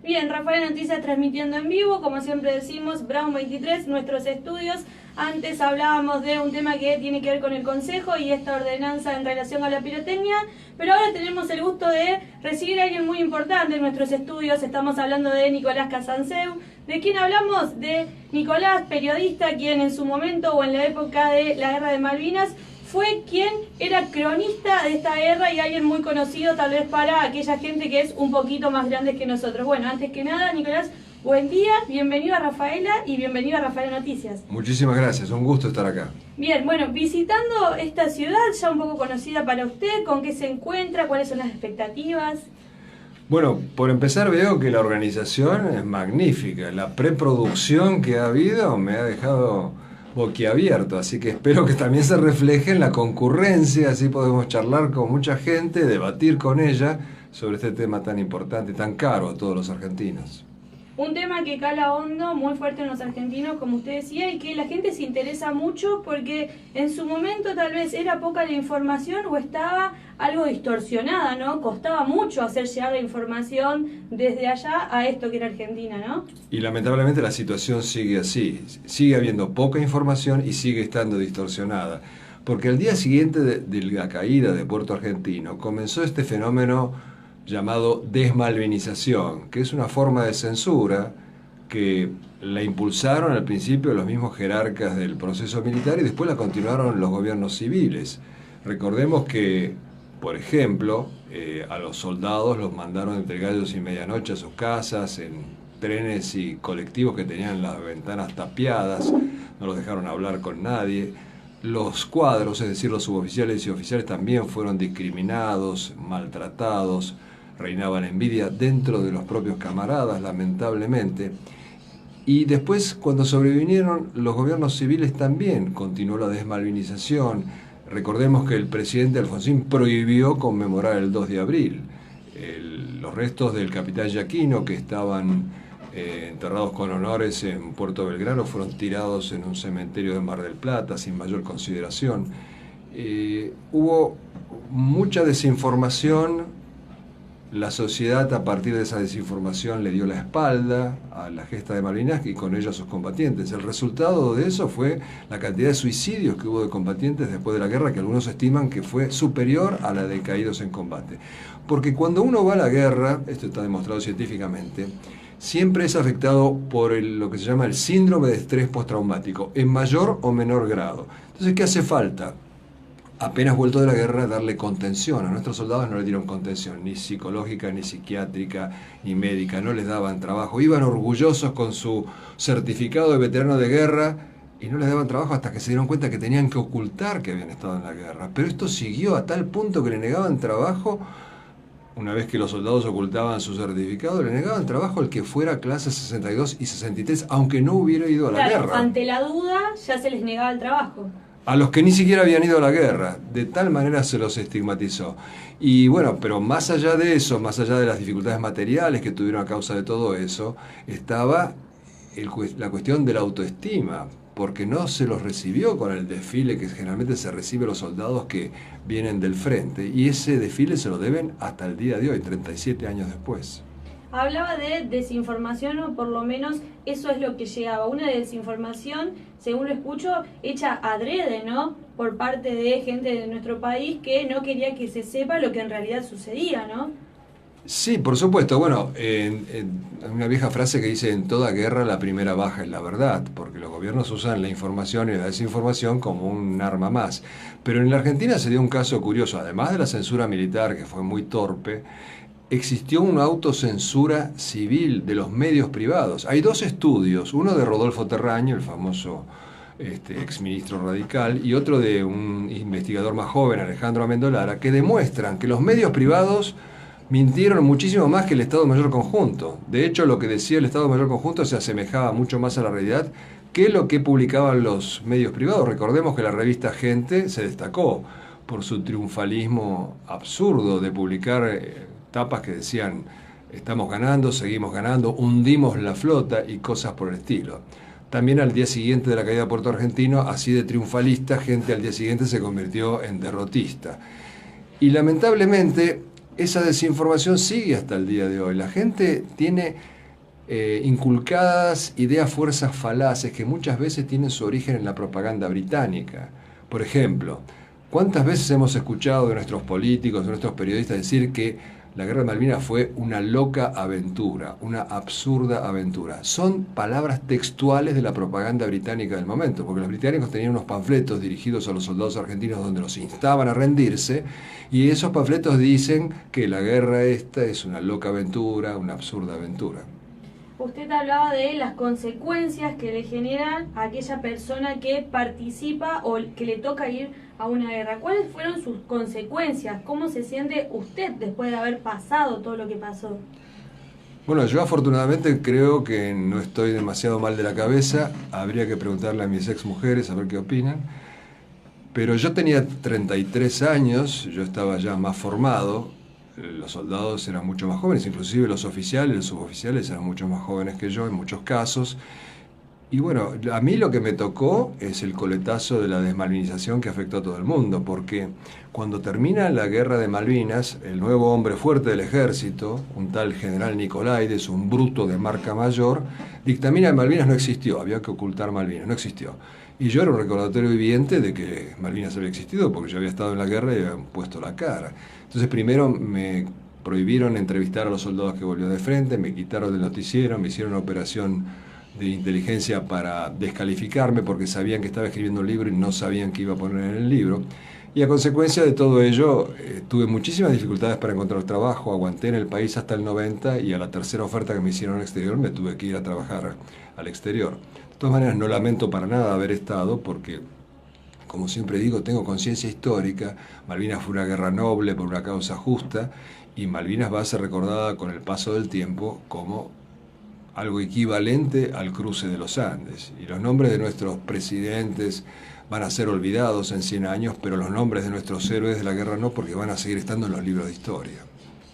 Bien, Rafaela Noticias transmitiendo en vivo, como siempre decimos, Brown 23, nuestros estudios. Antes hablábamos de un tema que tiene que ver con el Consejo y esta ordenanza en relación a la pirotecnia, pero ahora tenemos el gusto de recibir a alguien muy importante en nuestros estudios. Estamos hablando de Nicolás Casanseu. ¿De quién hablamos? De Nicolás, periodista, quien en su momento o en la época de la Guerra de Malvinas fue quien era cronista de esta guerra y alguien muy conocido tal vez para aquella gente que es un poquito más grande que nosotros. Bueno, antes que nada, Nicolás, buen día, bienvenido a Rafaela y bienvenido a Rafaela Noticias. Muchísimas gracias, un gusto estar acá. Bien, bueno, visitando esta ciudad ya un poco conocida para usted, ¿con qué se encuentra? ¿Cuáles son las expectativas? Bueno, por empezar veo que la organización es magnífica. La preproducción que ha habido me ha dejado boquiabierto, así que espero que también se refleje en la concurrencia, así podemos charlar con mucha gente, debatir con ella sobre este tema tan importante, tan caro a todos los argentinos. Un tema que cala hondo, muy fuerte en los argentinos, como usted decía, y que la gente se interesa mucho porque en su momento tal vez era poca la información o estaba algo distorsionada, ¿no? Costaba mucho hacer llegar la información desde allá a esto que era Argentina, ¿no? Y lamentablemente la situación sigue así, sigue habiendo poca información y sigue estando distorsionada. Porque al día siguiente de la caída de Puerto Argentino comenzó este fenómeno llamado desmalvinización, que es una forma de censura que la impulsaron al principio los mismos jerarcas del proceso militar y después la continuaron los gobiernos civiles. Recordemos que, por ejemplo, a los soldados los mandaron entre gallos y medianoche a sus casas, en trenes y colectivos que tenían las ventanas tapiadas, no los dejaron hablar con nadie. Los cuadros, es decir, los suboficiales y oficiales también fueron discriminados, maltratados, reinaba la envidia dentro de los propios camaradas, lamentablemente. Y después, cuando sobrevinieron los gobiernos civiles, también continuó la desmalvinización. Recordemos que el presidente Alfonsín prohibió conmemorar el 2 de abril. Los restos del capitán Yaquino, que estaban enterrados con honores en Puerto Belgrano, fueron tirados en un cementerio de Mar del Plata sin mayor consideración. Hubo mucha desinformación. La sociedad, a partir de esa desinformación, le dio la espalda a la gesta de Malvinas y con ella a sus combatientes. El resultado de eso fue la cantidad de suicidios que hubo de combatientes después de la guerra, que algunos estiman que fue superior a la de caídos en combate. Porque cuando uno va a la guerra, esto está demostrado científicamente, siempre es afectado por lo que se llama el síndrome de estrés postraumático, en mayor o menor grado. Entonces, ¿qué hace falta? Apenas vuelto de la guerra, darle contención. A nuestros soldados no le dieron contención, ni psicológica, ni psiquiátrica, ni médica, no les daban trabajo. Iban orgullosos con su certificado de veterano de guerra y no les daban trabajo hasta que se dieron cuenta que tenían que ocultar que habían estado en la guerra. Pero esto siguió a tal punto que le negaban trabajo. Una vez que los soldados ocultaban su certificado, le negaban trabajo al que fuera clase 62 y 63, aunque no hubiera ido a la guerra. Ante la duda ya se les negaba el trabajo. A los que ni siquiera habían ido a la guerra, de tal manera se los estigmatizó. Y bueno, pero más allá de eso, más allá de las dificultades materiales que tuvieron a causa de todo eso, estaba la cuestión de la autoestima, porque no se los recibió con el desfile que generalmente se recibe a los soldados que vienen del frente, y ese desfile se lo deben hasta el día de hoy, 37 años después. Hablaba de desinformación, o por lo menos eso es lo que llegaba. Una desinformación, según lo escucho, hecha adrede, ¿no? Por parte de gente de nuestro país que no quería que se sepa lo que en realidad sucedía, ¿no? Sí, por supuesto. Bueno, hay una vieja frase que dice: en toda guerra la primera baja es la verdad, porque los gobiernos usan la información y la desinformación como un arma más. Pero en la Argentina se dio un caso curioso. Además de la censura militar, que fue muy torpe, existió una autocensura civil de los medios privados. Hay dos estudios, uno de Rodolfo Terraño, el famoso exministro radical, y otro de un investigador más joven, Alejandro Amendolara, que demuestran que los medios privados mintieron muchísimo más que el Estado Mayor Conjunto. De hecho, lo que decía el Estado Mayor Conjunto se asemejaba mucho más a la realidad que lo que publicaban los medios privados. Recordemos que la revista Gente se destacó por su triunfalismo absurdo de publicar tapas que decían: estamos ganando, seguimos ganando, hundimos la flota y cosas por el estilo. También al día siguiente de la caída de Puerto Argentino, así de triunfalista, Gente al día siguiente se convirtió en derrotista. Y lamentablemente esa desinformación sigue hasta el día de hoy. La gente tiene inculcadas ideas, fuerzas falaces que muchas veces tienen su origen en la propaganda británica. Por ejemplo, ¿cuántas veces hemos escuchado de nuestros políticos, de nuestros periodistas decir que la Guerra de Malvinas fue una loca aventura, una absurda aventura? Son palabras textuales de la propaganda británica del momento, porque los británicos tenían unos panfletos dirigidos a los soldados argentinos donde los instaban a rendirse, y esos panfletos dicen que la guerra esta es una loca aventura, una absurda aventura. Usted hablaba de las consecuencias que le generan a aquella persona que participa o que le toca ir a una guerra. ¿Cuáles fueron sus consecuencias? ¿Cómo se siente usted después de haber pasado todo lo que pasó? Bueno, yo afortunadamente creo que no estoy demasiado mal de la cabeza. Habría que preguntarle a mis ex mujeres a ver qué opinan. Pero yo tenía 33 años, yo estaba ya más formado. Los soldados eran mucho más jóvenes, inclusive los oficiales, los suboficiales eran mucho más jóvenes que yo en muchos casos. Y bueno, a mí lo que me tocó es el coletazo de la desmalvinización que afectó a todo el mundo, porque cuando termina la guerra de Malvinas, el nuevo hombre fuerte del ejército, un tal general Nicolaides, un bruto de marca mayor, dictamina que Malvinas no existió, había que ocultar Malvinas, no existió. Y yo era un recordatorio viviente de que Malvinas había existido, porque yo había estado en la guerra y habían puesto la cara. Entonces primero me prohibieron entrevistar a los soldados que volvió de frente, me quitaron del noticiero, me hicieron una operación de inteligencia para descalificarme porque sabían que estaba escribiendo un libro y no sabían qué iba a poner en el libro. Y a consecuencia de todo ello, tuve muchísimas dificultades para encontrar trabajo, aguanté en el país hasta el 90 y a la tercera oferta que me hicieron al exterior me tuve que ir a trabajar al exterior. De todas maneras, no lamento para nada haber estado porque, como siempre digo, tengo conciencia histórica. Malvinas fue una guerra noble por una causa justa y Malvinas va a ser recordada con el paso del tiempo como algo equivalente al cruce de los Andes. Y los nombres de nuestros presidentes van a ser olvidados en 100 años, pero los nombres de nuestros héroes de la guerra no, porque van a seguir estando en los libros de historia.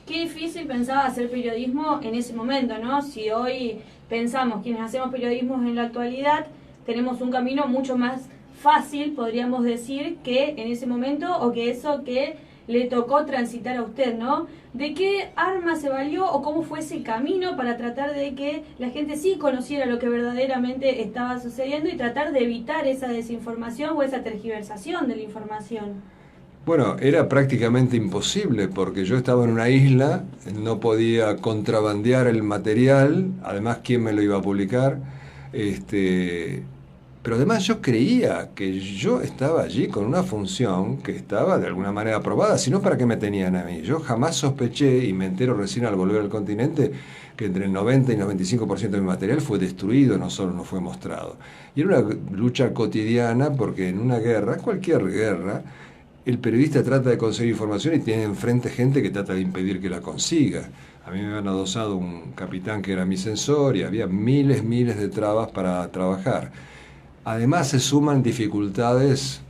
Qué difícil pensaba hacer periodismo en ese momento, ¿no? Si hoy pensamos, quienes hacemos periodismo en la actualidad, tenemos un camino mucho más fácil, podríamos decir, que en ese momento, o que eso que le tocó transitar a usted, ¿no? ¿De qué arma se valió o cómo fue ese camino para tratar de que la gente sí conociera lo que verdaderamente estaba sucediendo y tratar de evitar esa desinformación o esa tergiversación de la información? Bueno, era prácticamente imposible porque yo estaba en una isla, no podía contrabandear el material, además, ¿quién me lo iba a publicar? Pero además yo creía que yo estaba allí con una función que estaba de alguna manera aprobada, si no, ¿para qué me tenían a mí? Yo jamás sospeché, y me entero recién al volver al continente, que entre el 90 y 95% de mi material fue destruido, no solo no fue mostrado. Y era una lucha cotidiana porque en una guerra, cualquier guerra, el periodista trata de conseguir información y tiene enfrente gente que trata de impedir que la consiga. A mí me habían adosado un capitán que era mi censor y había miles de trabas para trabajar. Además se suman dificultades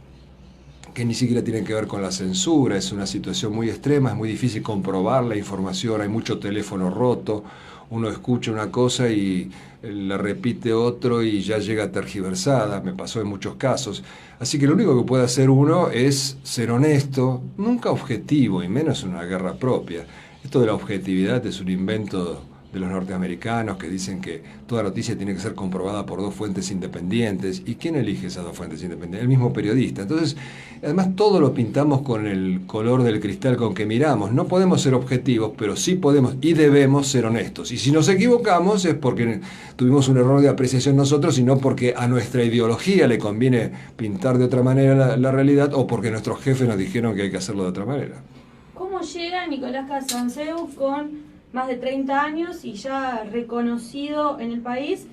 que ni siquiera tienen que ver con la censura, es una situación muy extrema, es muy difícil comprobar la información, hay mucho teléfono roto, uno escucha una cosa y la repite otro y ya llega tergiversada, me pasó en muchos casos. Así que lo único que puede hacer uno es ser honesto, nunca objetivo, y menos en una guerra propia. Esto de la objetividad es un invento de los norteamericanos que dicen que toda noticia tiene que ser comprobada por dos fuentes independientes. ¿Y quién elige esas dos fuentes independientes? El mismo periodista. Entonces, además todo lo pintamos con el color del cristal con que miramos. No podemos ser objetivos, pero sí podemos y debemos ser honestos. Y si nos equivocamos es porque tuvimos un error de apreciación nosotros y no porque a nuestra ideología le conviene pintar de otra manera la realidad o porque nuestros jefes nos dijeron que hay que hacerlo de otra manera. ¿Cómo llega Nicolás Casanseu con más de 30 años y ya reconocido en el país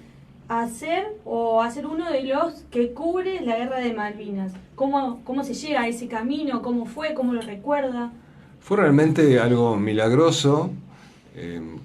a ser uno de los que cubre la guerra de Malvinas? ¿Cómo se llega a ese camino? ¿Cómo fue? ¿Cómo lo recuerda? Fue realmente algo milagroso.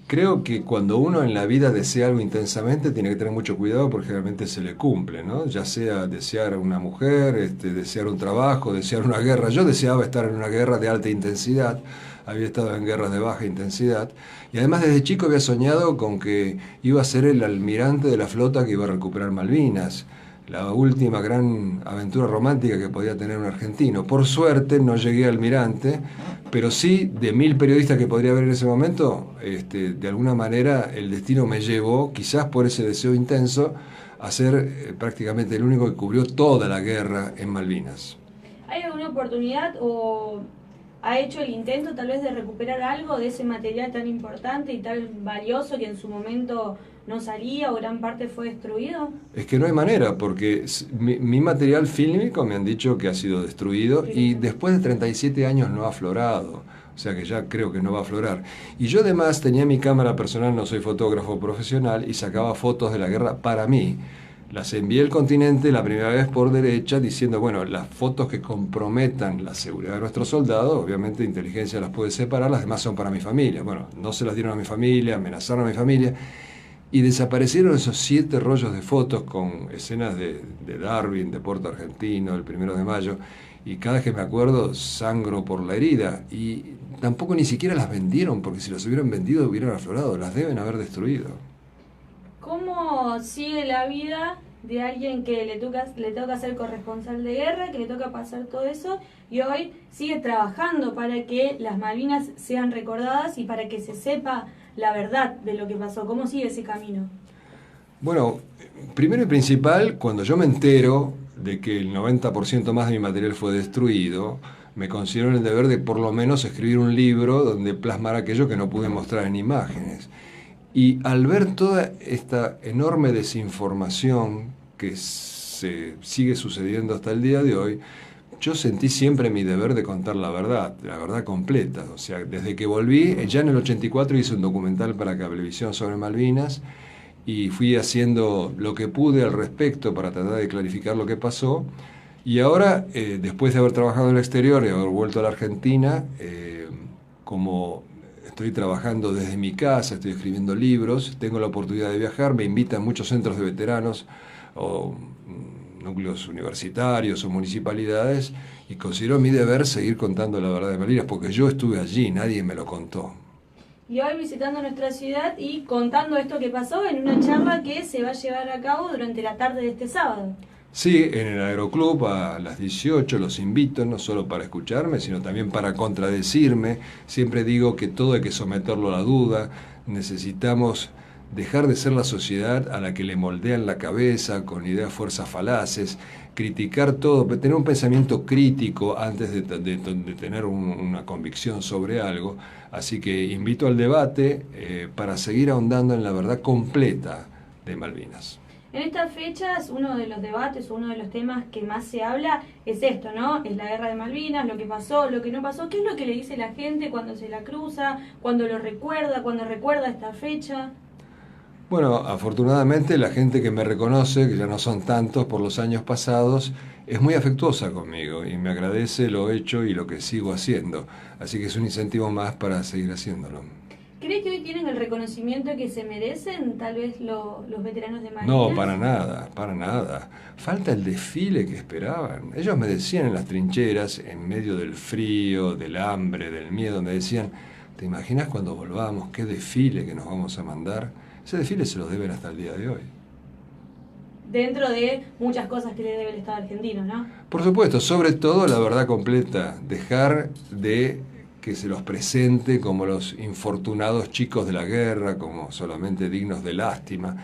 Creo que cuando uno en la vida desea algo intensamente tiene que tener mucho cuidado porque realmente se le cumple, ¿no? Ya sea desear a una mujer, desear un trabajo, desear una guerra. Yo deseaba estar en una guerra de alta intensidad, había estado en guerras de baja intensidad y además desde chico había soñado con que iba a ser el almirante de la flota que iba a recuperar Malvinas, la última gran aventura romántica que podía tener un argentino. Por suerte no llegué a almirante, Pero sí, de 1000 periodistas que podría haber en ese momento, de alguna manera el destino me llevó, quizás por ese deseo intenso, a ser prácticamente el único que cubrió toda la guerra en Malvinas. ¿Hay alguna oportunidad o ha hecho el intento tal vez de recuperar algo de ese material tan importante y tan valioso que en su momento no salía o gran parte fue destruido? Es que no hay manera, porque mi material fílmico me han dicho que ha sido destruido y después de 37 años no ha aflorado. O sea que ya creo que no va a aflorar. Y yo además tenía mi cámara personal, no soy fotógrafo profesional, y sacaba fotos de la guerra para mí. Las envié al Continente la primera vez por derecha diciendo, bueno, las fotos que comprometan la seguridad de nuestros soldados, obviamente inteligencia las puede separar, las demás son para mi familia. Bueno, no se las dieron a mi familia, amenazaron a mi familia y desaparecieron esos 7 rollos de fotos con escenas de Darwin, de Puerto Argentino, el 1 de mayo, y cada vez que me acuerdo sangro por la herida y tampoco ni siquiera las vendieron, porque si las hubieran vendido hubieran aflorado, las deben haber destruido. ¿Cómo sigue la vida de alguien que le toca ser corresponsal de guerra, que le toca pasar todo eso y hoy sigue trabajando para que las Malvinas sean recordadas y para que se sepa la verdad de lo que pasó? ¿Cómo sigue ese camino? Bueno, primero y principal, cuando yo me entero de que el 90% más de mi material fue destruido, me considero en el deber de por lo menos escribir un libro donde plasmar aquello que no pude mostrar en imágenes. Y al ver toda esta enorme desinformación que se sigue sucediendo hasta el día de hoy, yo sentí siempre mi deber de contar la verdad completa. O sea, desde que volví, ya en el 84 hice un documental para Cablevisión sobre Malvinas y fui haciendo lo que pude al respecto para tratar de clarificar lo que pasó. Y ahora, después de haber trabajado en el exterior y haber vuelto a la Argentina, como estoy trabajando desde mi casa, estoy escribiendo libros, tengo la oportunidad de viajar, me invitan muchos centros de veteranos o núcleos universitarios o municipalidades y considero mi deber seguir contando la verdad de Malvinas porque yo estuve allí, nadie me lo contó. Y hoy visitando nuestra ciudad y contando esto que pasó en una charla que se va a llevar a cabo durante la tarde de este sábado. Sí, en el Aeroclub a las 18 los invito, no solo para escucharme, sino también para contradecirme. Siempre digo que todo hay que someterlo a la duda, necesitamos dejar de ser la sociedad a la que le moldean la cabeza con ideas fuerzas falaces, criticar todo, tener un pensamiento crítico antes de tener una convicción sobre algo. Así que invito al debate para seguir ahondando en la verdad completa de Malvinas. En estas fechas, uno de los debates, uno de los temas que más se habla es esto, ¿no? Es la guerra de Malvinas, lo que pasó, lo que no pasó. ¿Qué es lo que le dice la gente cuando se la cruza, cuando lo recuerda, cuando recuerda esta fecha? Bueno, afortunadamente la gente que me reconoce, que ya no son tantos por los años pasados, es muy afectuosa conmigo y me agradece lo hecho y lo que sigo haciendo. Así que es un incentivo más para seguir haciéndolo. ¿Cree que hoy tienen el reconocimiento que se merecen, tal vez los veteranos de Malvinas? No, para nada, para nada. Falta el desfile que esperaban. Ellos me decían en las trincheras, en medio del frío, del hambre, del miedo, me decían, ¿te imaginas cuando volvamos qué desfile que nos vamos a mandar? Ese desfile se los deben hasta el día de hoy. Dentro de muchas cosas que le debe el Estado argentino, ¿no? Por supuesto, sobre todo la verdad completa, dejar de que se los presente como los infortunados chicos de la guerra, como solamente dignos de lástima,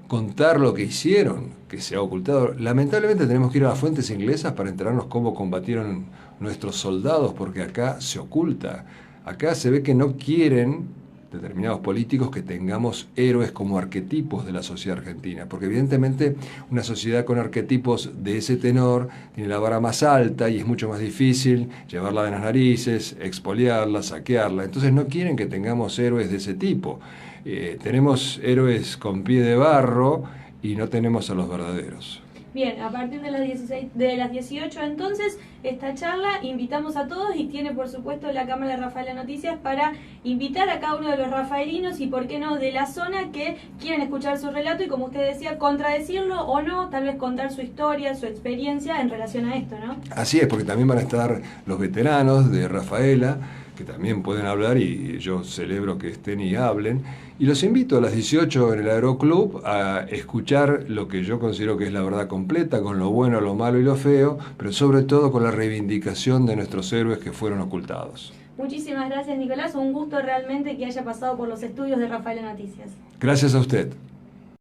contar lo que hicieron, que se ha ocultado. Lamentablemente tenemos que ir a las fuentes inglesas para enterarnos cómo combatieron nuestros soldados, porque acá se oculta. Acá se ve que no quieren determinados políticos que tengamos héroes como arquetipos de la sociedad argentina, porque evidentemente una sociedad con arquetipos de ese tenor tiene la vara más alta y es mucho más difícil llevarla de las narices, expoliarla, saquearla. Entonces no quieren que tengamos héroes de ese tipo. Tenemos héroes con pie de barro y no tenemos a los verdaderos. Bien, a partir de las 18 entonces, esta charla invitamos a todos y tiene por supuesto la Cámara de Rafaela Noticias para invitar a cada uno de los rafaelinos y por qué no de la zona que quieren escuchar su relato y como usted decía, contradecirlo o no, tal vez contar su historia, su experiencia en relación a esto, ¿no? Así es, porque también van a estar los veteranos de Rafaela, que también pueden hablar y yo celebro que estén y hablen. Y los invito a las 18 en el Aeroclub a escuchar lo que yo considero que es la verdad completa, con lo bueno, lo malo y lo feo, pero sobre todo con la reivindicación de nuestros héroes que fueron ocultados. Muchísimas gracias, Nicolás. Un gusto realmente que haya pasado por los estudios de Rafaela Noticias. Gracias a usted.